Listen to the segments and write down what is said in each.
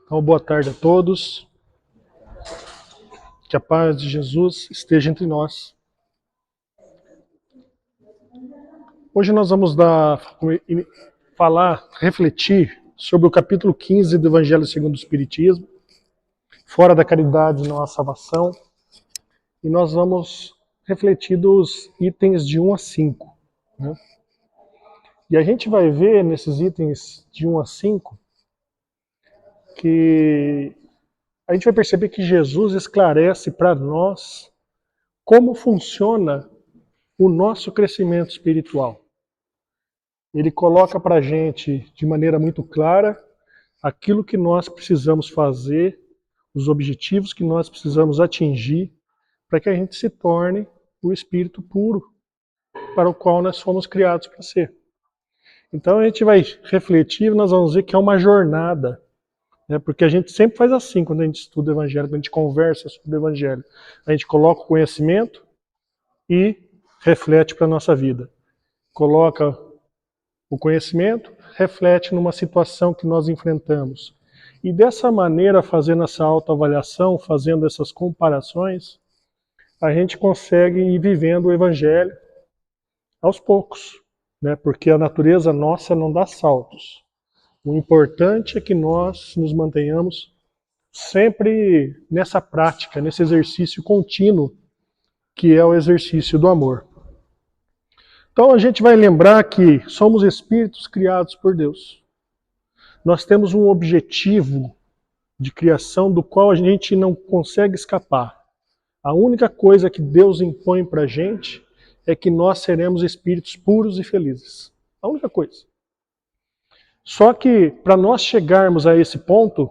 Então, boa tarde a todos. Que a paz de Jesus esteja entre nós. Hoje nós vamos refletir sobre o capítulo 15 do Evangelho segundo o Espiritismo, fora da caridade não há salvação, e nós vamos refletir dos itens de 1 a 5. Né? E a gente vai ver nesses itens de 1 a 5 que a gente vai perceber que Jesus esclarece para nós como funciona o nosso crescimento espiritual. Ele coloca para a gente de maneira muito clara aquilo que nós precisamos fazer, os objetivos que nós precisamos atingir para que a gente se torne o espírito puro para o qual nós fomos criados para ser. Então a gente vai refletir, nós vamos ver que é uma jornada, né? Porque a gente sempre faz assim quando a gente estuda o Evangelho, quando a gente conversa sobre o Evangelho. A gente coloca o conhecimento e reflete para a nossa vida. Coloca o conhecimento, reflete numa situação que nós enfrentamos. E dessa maneira, fazendo essa autoavaliação, fazendo essas comparações, a gente consegue ir vivendo o Evangelho aos poucos, né? Porque a natureza nossa não dá saltos. O importante é que nós nos mantenhamos sempre nessa prática, nesse exercício contínuo, que é o exercício do amor. Então a gente vai lembrar que somos espíritos criados por Deus. Nós temos um objetivo de criação do qual a gente não consegue escapar. A única coisa que Deus impõe para a gente é que nós seremos espíritos puros e felizes. A única coisa. Só que para nós chegarmos a esse ponto,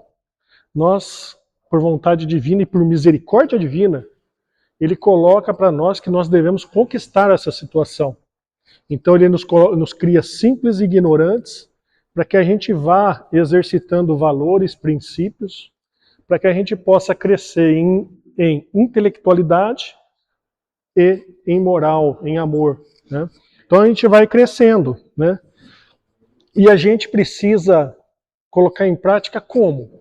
nós, por vontade divina e por misericórdia divina, Ele coloca para nós que nós devemos conquistar essa situação. Então ele nos cria simples e ignorantes para que a gente vá exercitando valores, princípios, para que a gente possa crescer em intelectualidade e em moral, em amor. Né? Então a gente vai crescendo. Né? E a gente precisa colocar em prática como?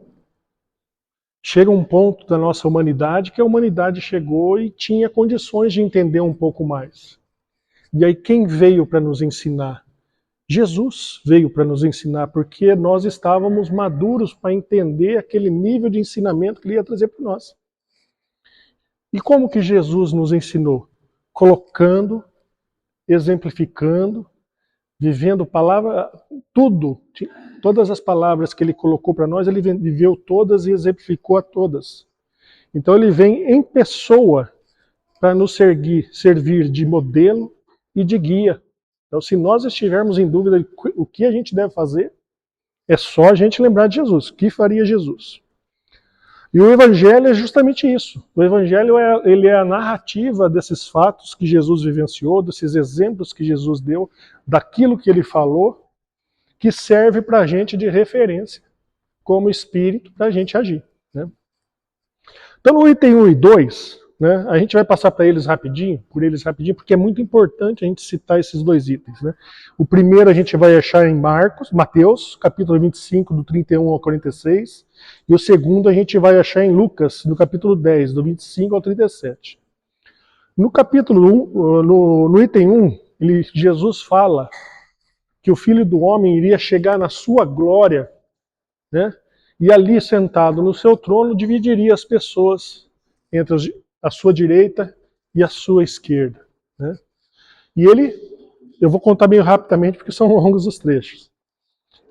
Chega um ponto da nossa humanidade que a humanidade chegou e tinha condições de entender um pouco mais. E aí quem veio para nos ensinar? Jesus veio para nos ensinar, porque nós estávamos maduros para entender aquele nível de ensinamento que Ele ia trazer para nós. E como que Jesus nos ensinou? Colocando, exemplificando, vivendo palavra, tudo, todas as palavras que Ele colocou para nós, Ele viveu todas e exemplificou a todas. Então Ele vem em pessoa para nos servir de modelo e de guia. Então, se nós estivermos em dúvida de o que a gente deve fazer, é só a gente lembrar de Jesus. O que faria Jesus? E o Evangelho é justamente isso. O Evangelho ele é a narrativa desses fatos que Jesus vivenciou, desses exemplos que Jesus deu, daquilo que Ele falou, que serve para a gente de referência, como espírito, para a gente agir. Né? Então, no item 1 e 2... né? A gente vai passar por eles rapidinho, porque é muito importante a gente citar esses dois itens. Né? O primeiro a gente vai achar em Mateus, capítulo 25, do 31 ao 46, e o segundo a gente vai achar em Lucas, no capítulo 10, do 25 ao 37. No capítulo 1, no item 1, Jesus fala que o Filho do Homem iria chegar na sua glória, né? E ali sentado no seu trono dividiria as pessoas entre a sua direita e a sua esquerda. Né? E eu vou contar meio rapidamente porque são longos os trechos.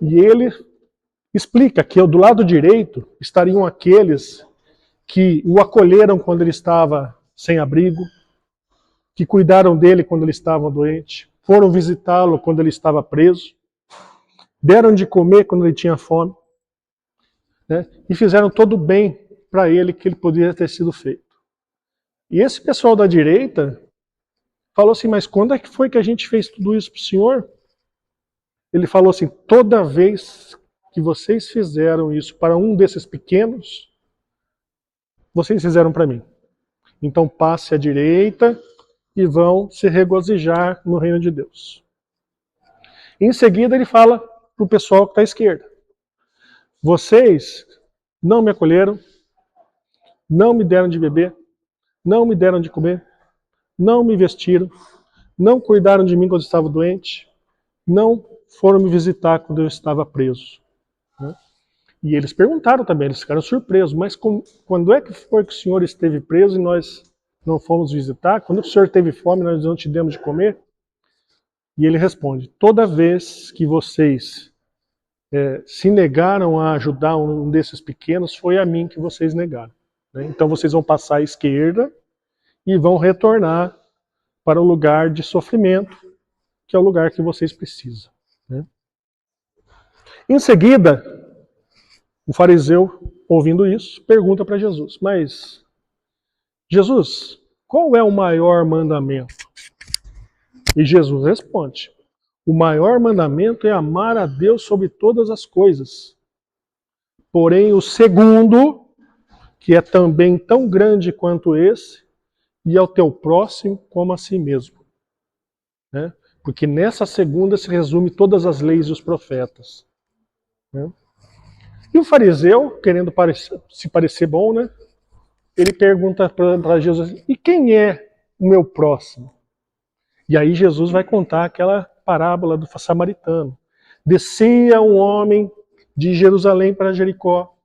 E ele explica que do lado direito estariam aqueles que o acolheram quando ele estava sem abrigo, que cuidaram dele quando ele estava doente, foram visitá-lo quando ele estava preso, deram de comer quando ele tinha fome, né? E fizeram todo o bem para ele que ele poderia ter sido feito. E esse pessoal da direita falou assim, mas quando é que foi que a gente fez tudo isso para o senhor? Ele falou assim, toda vez que vocês fizeram isso para um desses pequenos, vocês fizeram para mim. Então passe à direita e vão se regozijar no reino de Deus. Em seguida ele fala para o pessoal que está à esquerda. Vocês não me acolheram, não me deram de beber, não me deram de comer, não me vestiram, não cuidaram de mim quando eu estava doente, não foram me visitar quando eu estava preso. E eles perguntaram também, eles ficaram surpresos, mas quando é que foi que o senhor esteve preso e nós não fomos visitar? Quando o senhor teve fome e nós não te demos de comer? E ele responde, toda vez que vocês se negaram a ajudar um desses pequenos, foi a mim que vocês negaram. Então vocês vão passar à esquerda e vão retornar para o lugar de sofrimento, que é o lugar que vocês precisam. Em seguida, o fariseu, ouvindo isso, pergunta para Jesus, mas Jesus, qual é o maior mandamento? E Jesus responde, o maior mandamento é amar a Deus sobre todas as coisas. Porém, o segundo, que é também tão grande quanto esse, e ao teu próximo como a si mesmo. Porque nessa segunda se resume todas as leis e os profetas. E o fariseu, querendo se parecer bom, ele pergunta para Jesus, e quem é o meu próximo? E aí Jesus vai contar aquela parábola do samaritano. Descia um homem de Jerusalém para Jericó,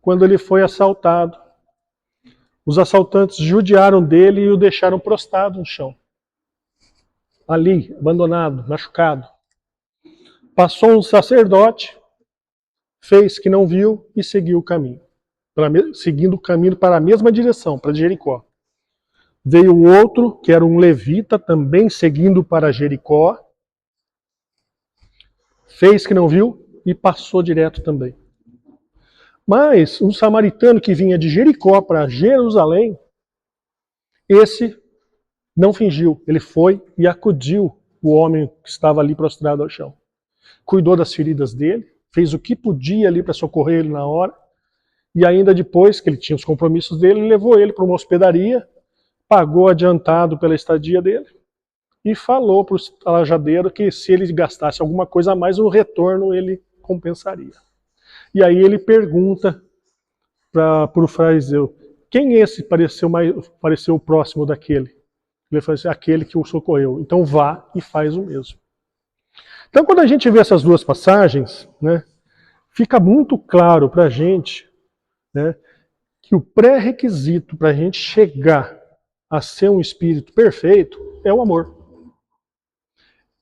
quando ele foi assaltado. Os assaltantes judiaram dele e o deixaram prostrado no chão. Ali, abandonado, machucado. Passou um sacerdote, fez que não viu e seguiu o caminho. Seguindo o caminho para a mesma direção, para Jericó. Veio o outro, que era um levita, também seguindo para Jericó, fez que não viu e passou direto também. Mas um samaritano que vinha de Jericó para Jerusalém, esse não fingiu, ele foi e acudiu o homem que estava ali prostrado ao chão. Cuidou das feridas dele, fez o que podia ali para socorrer ele na hora, e ainda depois que ele tinha os compromissos dele, levou ele para uma hospedaria, pagou adiantado pela estadia dele, e falou para o alajadeiro que se ele gastasse alguma coisa a mais, o retorno ele compensaria. E aí ele pergunta para o fariseu, quem esse pareceu próximo daquele? Ele falou assim, aquele que o socorreu. Então vá e faz o mesmo. Então quando a gente vê essas duas passagens, fica muito claro para a gente que o pré-requisito para a gente chegar a ser um espírito perfeito é o amor.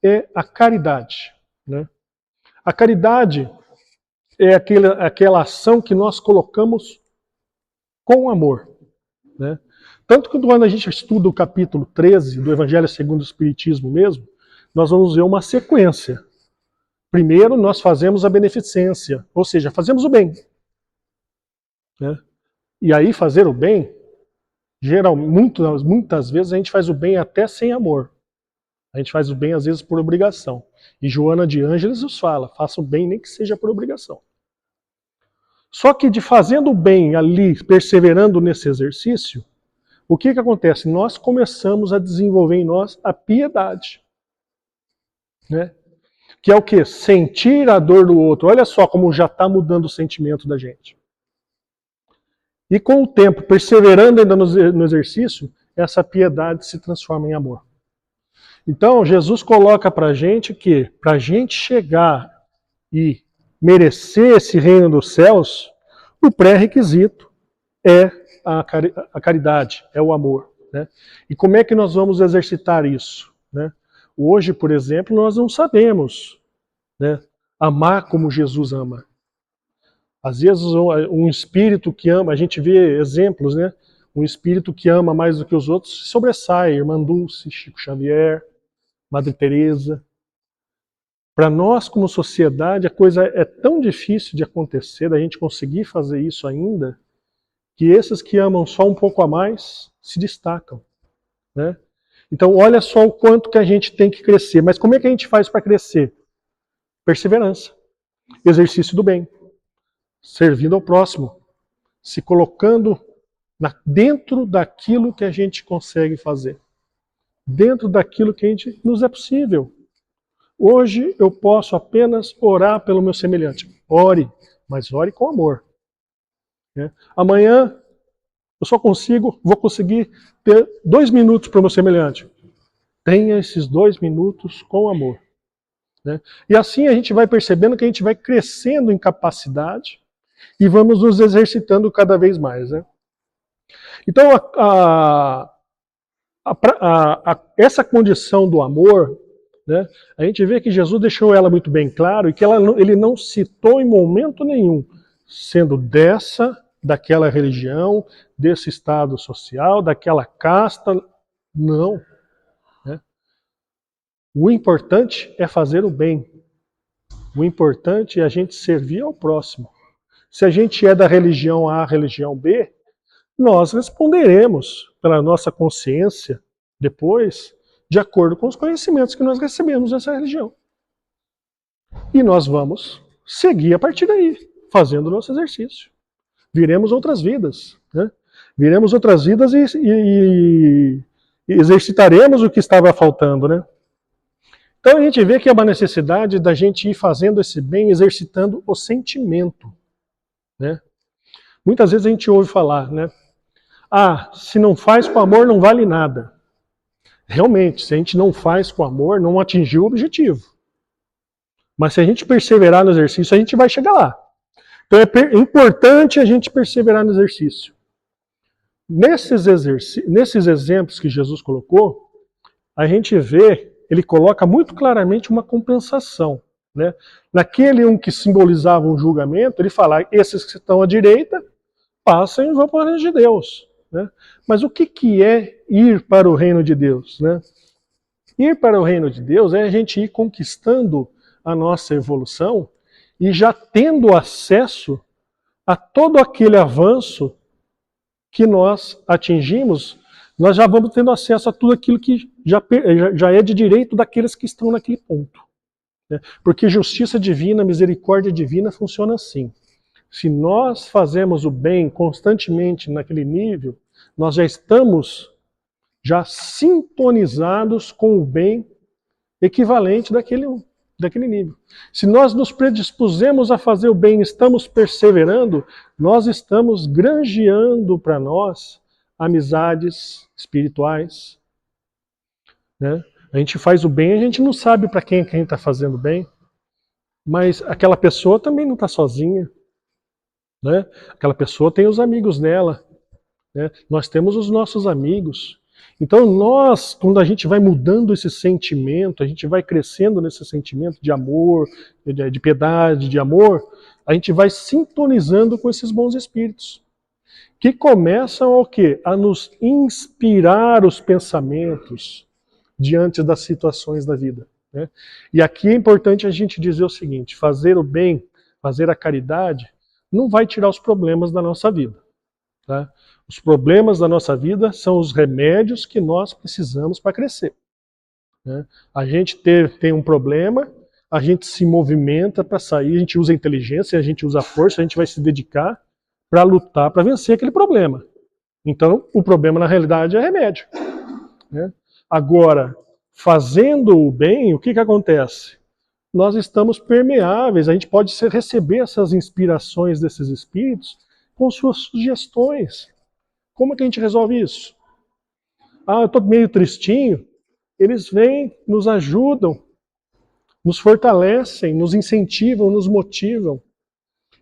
É a caridade. A caridade é aquela ação que nós colocamos com amor. Tanto que quando a gente estuda o capítulo 13 do Evangelho segundo o Espiritismo mesmo, nós vamos ver uma sequência. Primeiro, nós fazemos a beneficência, ou seja, fazemos o bem. E aí, fazer o bem, muitas vezes a gente faz o bem até sem amor. A gente faz o bem, às vezes, por obrigação. E Joana de Ângeles nos fala, faça o bem nem que seja por obrigação. Só que de fazendo o bem ali, perseverando nesse exercício, o que acontece? Nós começamos a desenvolver em nós a piedade. Que é o quê? Sentir a dor do outro. Olha só como já está mudando o sentimento da gente. E com o tempo, perseverando ainda no exercício, essa piedade se transforma em amor. Então, Jesus coloca para a gente que, para a gente chegar e merecer esse reino dos céus, o pré-requisito é a caridade, é o amor. E como é que nós vamos exercitar isso? Hoje, por exemplo, nós não sabemos amar como Jesus ama. Às vezes, um espírito que ama, a gente vê exemplos, um espírito que ama mais do que os outros sobressai, Irmã Dulce, Chico Xavier, Madre Teresa. Para nós, como sociedade, a coisa é tão difícil de acontecer, da gente conseguir fazer isso ainda, que esses que amam só um pouco a mais se destacam. Então, olha só o quanto que a gente tem que crescer. Mas como é que a gente faz para crescer? Perseverança, exercício do bem, servindo ao próximo, se colocando dentro daquilo que a gente consegue fazer, dentro daquilo que nos é possível. Hoje eu posso apenas orar pelo meu semelhante. Ore, mas ore com amor. Amanhã eu vou conseguir ter 2 minutos para o meu semelhante. Tenha esses 2 minutos com amor. E assim a gente vai percebendo que a gente vai crescendo em capacidade e vamos nos exercitando cada vez mais. Então, essa condição do amor, a gente vê que Jesus deixou ela muito bem claro e que ele não citou em momento nenhum, sendo daquela religião, desse estado social, daquela casta, não. O importante é fazer o bem. O importante é a gente servir ao próximo. Se a gente é da religião A, religião B, nós responderemos pela nossa consciência depois, de acordo com os conhecimentos que nós recebemos dessa religião. E nós vamos seguir a partir daí, fazendo o nosso exercício. Viremos outras vidas. Viremos outras vidas e exercitaremos o que estava faltando. Então a gente vê que é uma necessidade da gente ir fazendo esse bem, exercitando o sentimento. Muitas vezes a gente ouve falar, se não faz com amor não vale nada. Realmente, se a gente não faz com amor, não atingiu o objetivo. Mas se a gente perseverar no exercício, a gente vai chegar lá. Então é importante a gente perseverar no exercício. Nesses exemplos que Jesus colocou, a gente vê, ele coloca muito claramente uma compensação. Naquele um que simbolizava um julgamento, ele fala, esses que estão à direita, passem e vão para o reino de Deus. Mas o que é ir para o reino de Deus? Ir para o reino de Deus é a gente ir conquistando a nossa evolução e já tendo acesso a todo aquele avanço que nós atingimos, nós já vamos tendo acesso a tudo aquilo que já é de direito daqueles que estão naquele ponto. Porque justiça divina, misericórdia divina funciona assim. Se nós fazemos o bem constantemente naquele nível, nós já estamos sintonizados com o bem equivalente daquele nível. Se nós nos predispusemos a fazer o bem, estamos perseverando, nós estamos granjeando para nós amizades espirituais. A gente faz o bem, a gente não sabe para quem está fazendo bem, mas aquela pessoa também não está sozinha. Aquela pessoa tem os amigos dela. Nós temos os nossos amigos. Então nós, quando a gente vai mudando esse sentimento, a gente vai crescendo nesse sentimento de amor, de piedade, de amor, a gente vai sintonizando com esses bons espíritos, que começam o quê? A nos inspirar os pensamentos diante das situações da vida. E aqui é importante a gente dizer o seguinte, fazer o bem, fazer a caridade, não vai tirar os problemas da nossa vida. Os problemas da nossa vida são os remédios que nós precisamos para crescer. A gente tem um problema, a gente se movimenta para sair, a gente usa a inteligência, a gente usa a força, a gente vai se dedicar para lutar, para vencer aquele problema. Então, o problema na realidade é remédio. Agora, fazendo o bem, o que acontece? Nós estamos permeáveis, a gente pode receber essas inspirações desses espíritos com suas sugestões. Como é que a gente resolve isso? Eu estou meio tristinho. Eles vêm, nos ajudam, nos fortalecem, nos incentivam, nos motivam.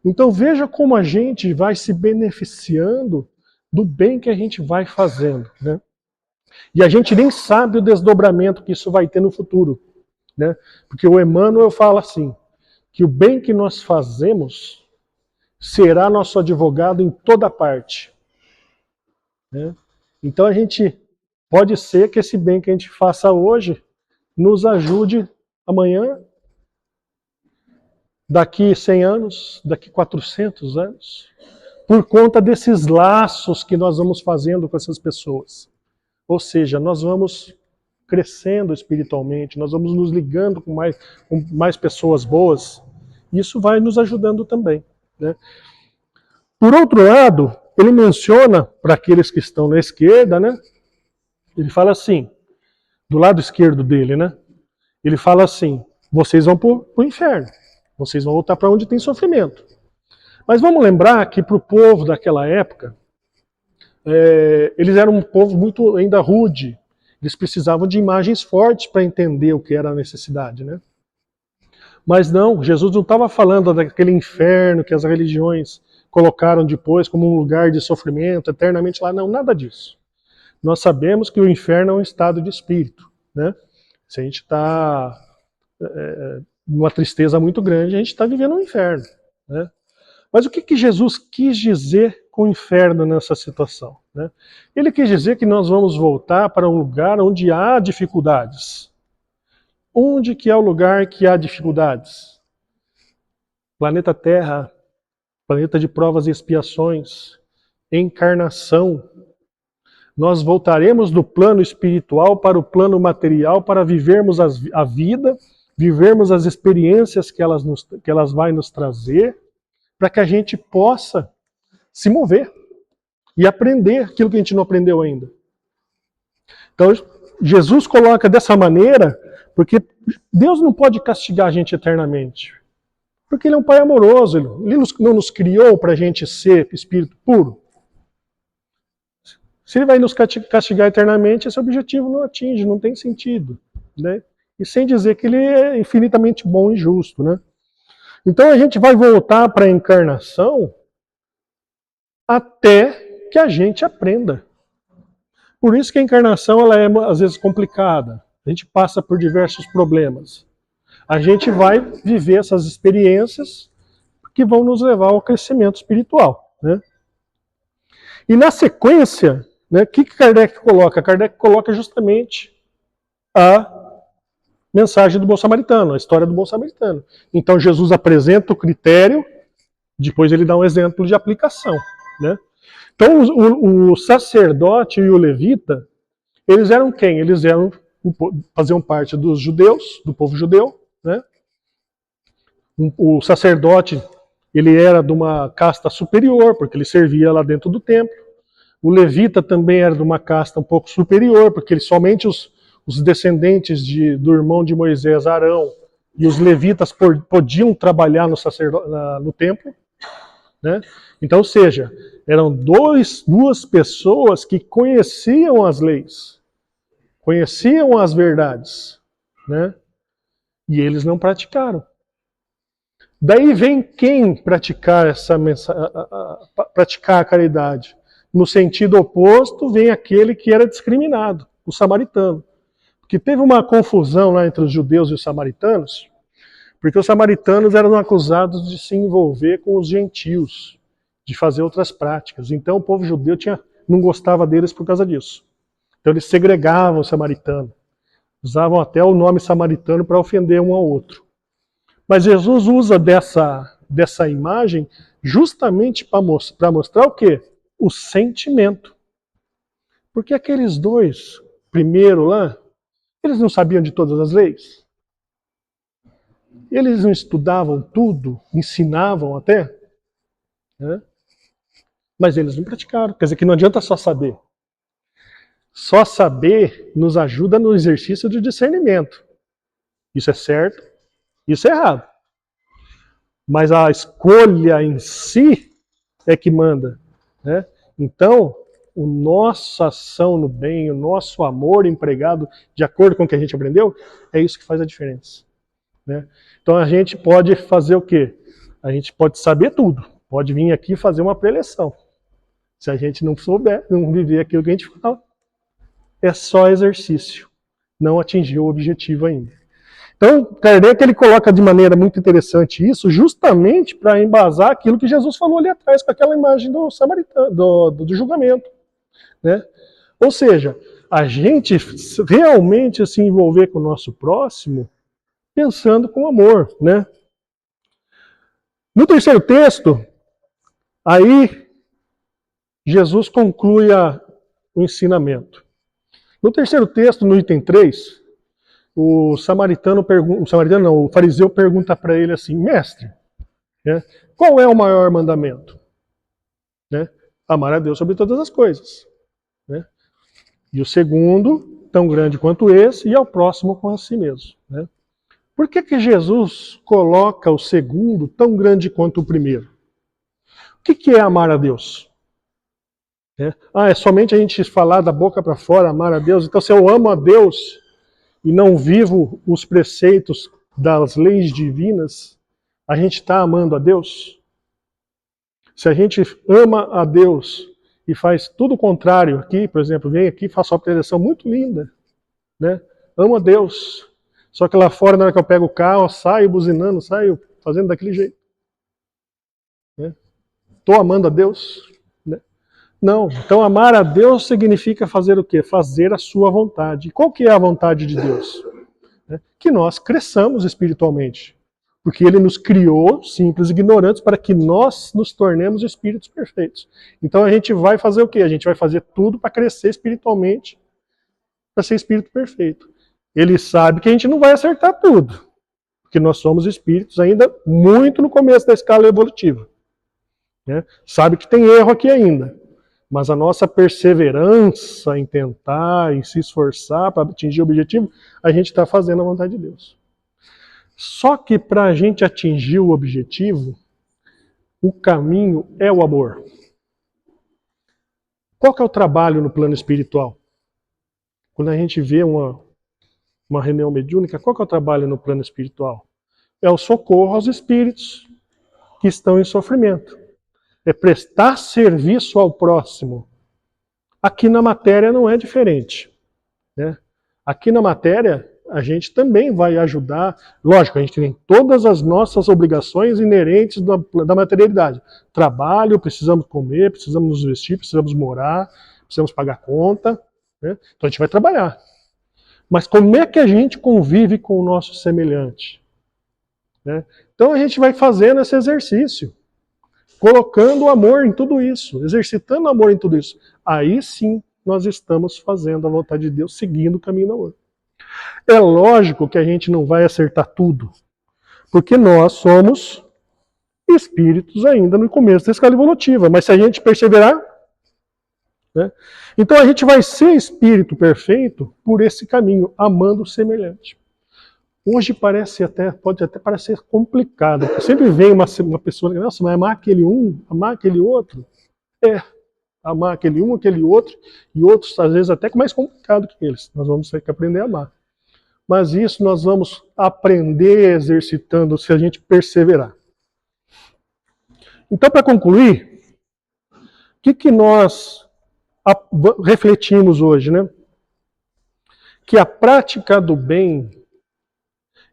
Então veja como a gente vai se beneficiando do bem que a gente vai fazendo. E a gente nem sabe o desdobramento que isso vai ter no futuro. Porque o Emmanuel fala assim, que o bem que nós fazemos será nosso advogado em toda parte. Então a gente pode ser que esse bem que a gente faça hoje nos ajude amanhã, daqui 100 anos, daqui 400 anos, por conta desses laços que nós vamos fazendo com essas pessoas. Ou seja, nós vamos crescendo espiritualmente, nós vamos nos ligando com mais pessoas boas, isso vai nos ajudando também, né? Por outro lado, ele menciona para aqueles que estão na esquerda, né? Ele fala assim, do lado esquerdo dele, né? Ele fala assim, vocês vão para o inferno, vocês vão voltar para onde tem sofrimento. Mas vamos lembrar que para o povo daquela época, eles eram um povo muito ainda rude, eles precisavam de imagens fortes para entender o que era a necessidade, né? Mas não, Jesus não estava falando daquele inferno que as religiões colocaram depois como um lugar de sofrimento, eternamente lá, não, nada disso. Nós sabemos que o inferno é um estado de espírito, né? Se a gente está numa tristeza muito grande, a gente está vivendo um inferno, né? Mas o que Jesus quis dizer com o inferno nessa situação, né? Ele quis dizer que nós vamos voltar para um lugar onde há dificuldades. Onde que é o lugar que há dificuldades? Planeta Terra, planeta de provas e expiações, encarnação. Nós voltaremos do plano espiritual para o plano material para vivermos a vida, vivermos as experiências que elas vão nos trazer, para que a gente possa se mover e aprender aquilo que a gente não aprendeu ainda. Então, Jesus coloca dessa maneira, porque Deus não pode castigar a gente eternamente. Porque Ele é um Pai amoroso, Ele não nos criou para a gente ser espírito puro. Se Ele vai nos castigar eternamente, esse objetivo não atinge, não tem sentido, né? E sem dizer que Ele é infinitamente bom e justo, né? Então a gente vai voltar para a encarnação até que a gente aprenda. Por isso que a encarnação ela é às vezes complicada. A gente passa por diversos problemas. A gente vai viver essas experiências que vão nos levar ao crescimento espiritual, né? E na sequência, né, o que Kardec coloca? Kardec coloca justamente a mensagem do bom samaritano, a história do bom samaritano. Então Jesus apresenta o critério, depois ele dá um exemplo de aplicação, né? Então o sacerdote e o levita, eles eram quem? Eles faziam parte dos judeus, do povo judeu, né? O sacerdote, ele era de uma casta superior, porque ele servia lá dentro do templo. O levita também era de uma casta um pouco superior, porque somente os descendentes do irmão de Moisés, Arão, e os levitas podiam trabalhar no templo, né? Então, ou seja, eram duas pessoas que conheciam as leis, conheciam as verdades, né? E eles não praticaram. Daí vem quem praticar praticar a caridade? No sentido oposto, vem aquele que era discriminado, o samaritano. Porque teve uma confusão lá entre os judeus e os samaritanos, porque os samaritanos eram acusados de se envolver com os gentios, de fazer outras práticas. Então o povo judeu não gostava deles por causa disso. Então eles segregavam o samaritano. Usavam até o nome samaritano para ofender um ao outro. Mas Jesus usa dessa imagem justamente para mostrar o quê? O sentimento. Porque aqueles dois, primeiro lá, eles não sabiam de todas as leis? Eles não estudavam tudo, ensinavam até? Né? Mas eles não praticaram. Quer dizer que não adianta só saber. Só saber nos ajuda no exercício do discernimento. Isso é certo, isso é errado. Mas a escolha em si é que manda, né? Então, a nossa ação no bem, o nosso amor empregado de acordo com o que a gente aprendeu, é isso que faz a diferença, né? Então a gente pode fazer o quê? A gente pode saber tudo, pode vir aqui fazer uma preleção. Se a gente não souber, não viver aquilo que a gente fala, é só exercício, não atingiu o objetivo ainda. Então, Kardec ele coloca de maneira muito interessante isso, justamente para embasar aquilo que Jesus falou ali atrás, com aquela imagem do samaritano, do julgamento, né? Ou seja, a gente realmente se envolver com o nosso próximo pensando com amor, né? No terceiro texto, aí Jesus conclui o ensinamento. No terceiro texto, no item 3, o fariseu pergunta para ele assim, mestre, né, qual é o maior mandamento? Né? Amar a Deus sobre todas as coisas. Né? E o segundo, tão grande quanto esse, e ao próximo com a si mesmo. Né? Por que Jesus coloca o segundo tão grande quanto o primeiro? O que é amar a Deus? É somente a gente falar da boca para fora, amar a Deus. Então, se eu amo a Deus e não vivo os preceitos das leis divinas, a gente está amando a Deus? Se a gente ama a Deus e faz tudo o contrário aqui, por exemplo, vem aqui e faço uma preleção muito linda, né? Amo a Deus. Só que lá fora, na hora que eu pego o carro, saio buzinando, saio fazendo daquele jeito. Estou amando a Deus? Né? Não. Então, amar a Deus significa fazer o quê? Fazer a sua vontade. E qual que é a vontade de Deus? Que nós cresçamos espiritualmente. Porque Ele nos criou, simples e ignorantes, para que nós nos tornemos espíritos perfeitos. Então a gente vai fazer o quê? A gente vai fazer tudo para crescer espiritualmente, para ser espírito perfeito. Ele sabe que a gente não vai acertar tudo, porque nós somos espíritos ainda muito no começo da escala evolutiva. Né? Sabe que tem erro aqui ainda, mas a nossa perseverança em tentar, em se esforçar para atingir o objetivo, a gente está fazendo a vontade de Deus. Só que para a gente atingir o objetivo, o caminho é o amor. Qual que é o trabalho no plano espiritual? Quando a gente vê uma reunião mediúnica, qual que é o trabalho no plano espiritual? É o socorro aos espíritos que estão em sofrimento. É prestar serviço ao próximo. Aqui na matéria não é diferente. Né? Aqui na matéria, a gente também vai ajudar. Lógico, a gente tem todas as nossas obrigações inerentes da materialidade. Trabalho, precisamos comer, precisamos nos vestir, precisamos morar, precisamos pagar conta. Né? Então a gente vai trabalhar. Mas como é que a gente convive com o nosso semelhante? Né? Então a gente vai fazendo esse exercício, colocando o amor em tudo isso, exercitando o amor em tudo isso. Aí sim nós estamos fazendo a vontade de Deus, seguindo o caminho do amor. É lógico que a gente não vai acertar tudo, porque nós somos espíritos ainda no começo da escala evolutiva, mas se a gente perseverar, né? Então a gente vai ser espírito perfeito por esse caminho, amando o semelhante. Hoje pode até parecer complicado, porque sempre vem uma pessoa, nossa, mas amar aquele um, amar aquele outro, amar aquele um, aquele outro, e outros às vezes até mais complicado que eles, nós vamos ter que aprender a amar. Mas isso nós vamos aprender exercitando se a gente perseverar. Então, para concluir, o que nós refletimos hoje, né? Que a prática do bem,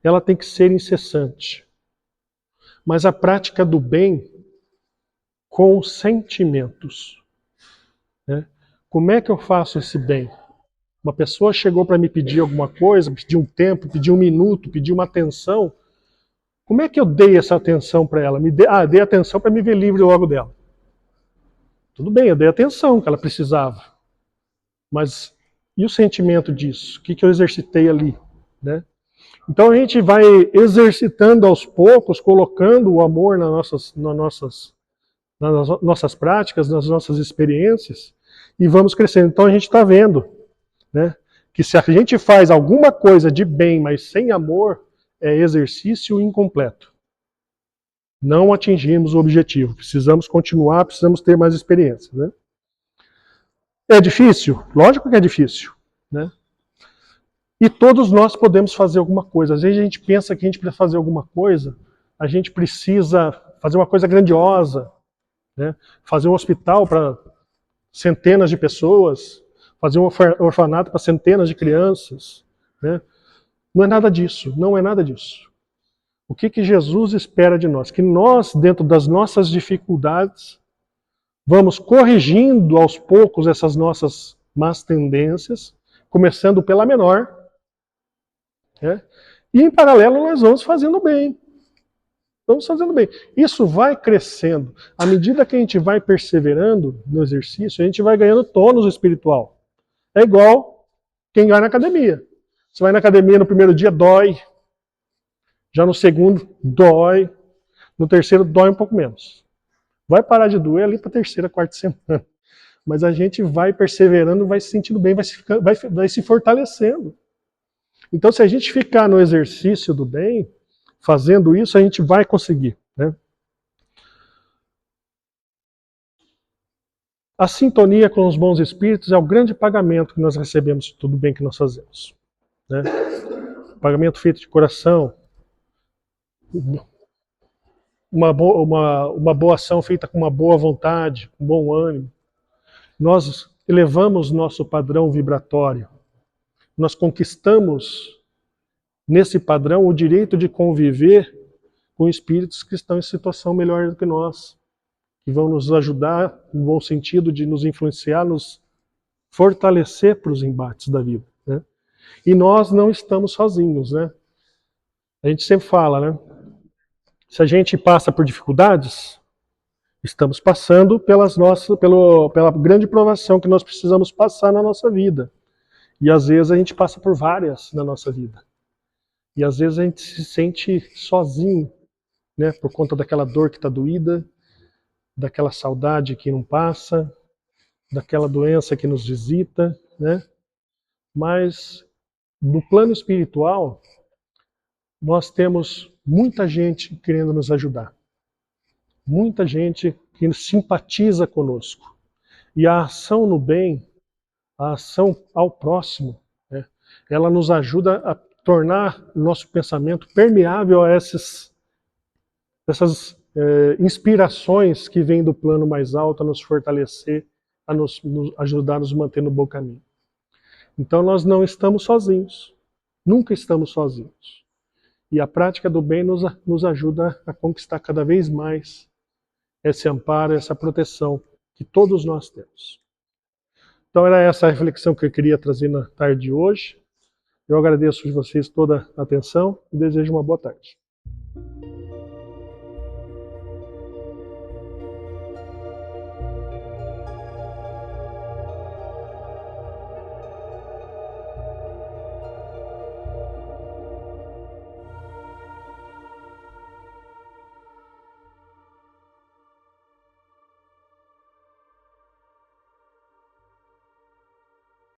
ela tem que ser incessante. Mas a prática do bem com sentimentos. Né? Como é que eu faço esse bem? Uma pessoa chegou para me pedir alguma coisa, pediu um tempo, pediu um minuto, pediu uma atenção. Como é que eu dei essa atenção para ela? Dei atenção para me ver livre logo dela. Tudo bem, eu dei atenção que ela precisava. Mas e o sentimento disso? O que eu exercitei ali? Né? Então a gente vai exercitando aos poucos, colocando o amor nas nossas práticas, nas nossas experiências, e vamos crescendo. Então a gente está vendo, né, que se a gente faz alguma coisa de bem, mas sem amor, é exercício incompleto. Não atingimos o objetivo. Precisamos continuar, precisamos ter mais experiência. Né? É difícil? Lógico que é difícil. Né? E todos nós podemos fazer alguma coisa. Às vezes a gente pensa que a gente precisa fazer alguma coisa, a gente precisa fazer uma coisa grandiosa, né? Fazer um hospital para centenas de pessoas, fazer um orfanato para centenas de crianças. Né? Não é nada disso, não é nada disso. O que Jesus espera de nós? Que nós, dentro das nossas dificuldades, vamos corrigindo aos poucos essas nossas más tendências, começando pela menor, né? E em paralelo nós vamos fazendo bem. Vamos fazendo bem. Isso vai crescendo. À medida que a gente vai perseverando no exercício, a gente vai ganhando tônus espiritual. É igual quem vai na academia. Você vai na academia no primeiro dia, dói. Já no segundo, dói. No terceiro, dói um pouco menos. Vai parar de doer ali para a terceira, quarta semana. Mas a gente vai perseverando, vai se sentindo bem, vai se fortalecendo. Então, se a gente ficar no exercício do bem, fazendo isso, a gente vai conseguir. Né? A sintonia com os bons espíritos é o grande pagamento que nós recebemos de tudo bem que nós fazemos. Né? Pagamento feito de coração, uma boa ação feita com uma boa vontade, com bom ânimo. Nós elevamos nosso padrão vibratório. Nós conquistamos, nesse padrão, o direito de conviver com espíritos que estão em situação melhor do que nós, que vão nos ajudar, no bom sentido de nos influenciar, nos fortalecer para os embates da vida. Né? E nós não estamos sozinhos. Né? A gente sempre fala, né? Se a gente passa por dificuldades, estamos passando pela grande provação que nós precisamos passar na nossa vida. E às vezes a gente passa por várias na nossa vida. E às vezes a gente se sente sozinho, né? Por conta daquela dor que está doída, daquela saudade que não passa, daquela doença que nos visita, né? Mas no plano espiritual, nós temos muita gente querendo nos ajudar. Muita gente que simpatiza conosco. E a ação no bem, a ação ao próximo, né, ela nos ajuda a tornar o nosso pensamento permeável a essas inspirações que vêm do plano mais alto a nos fortalecer, a nos ajudar a nos manter no bom caminho. Então nós não estamos sozinhos, nunca estamos sozinhos. E a prática do bem nos ajuda a conquistar cada vez mais esse amparo, essa proteção que todos nós temos. Então era essa a reflexão que eu queria trazer na tarde de hoje. Eu agradeço a vocês toda a atenção e desejo uma boa tarde.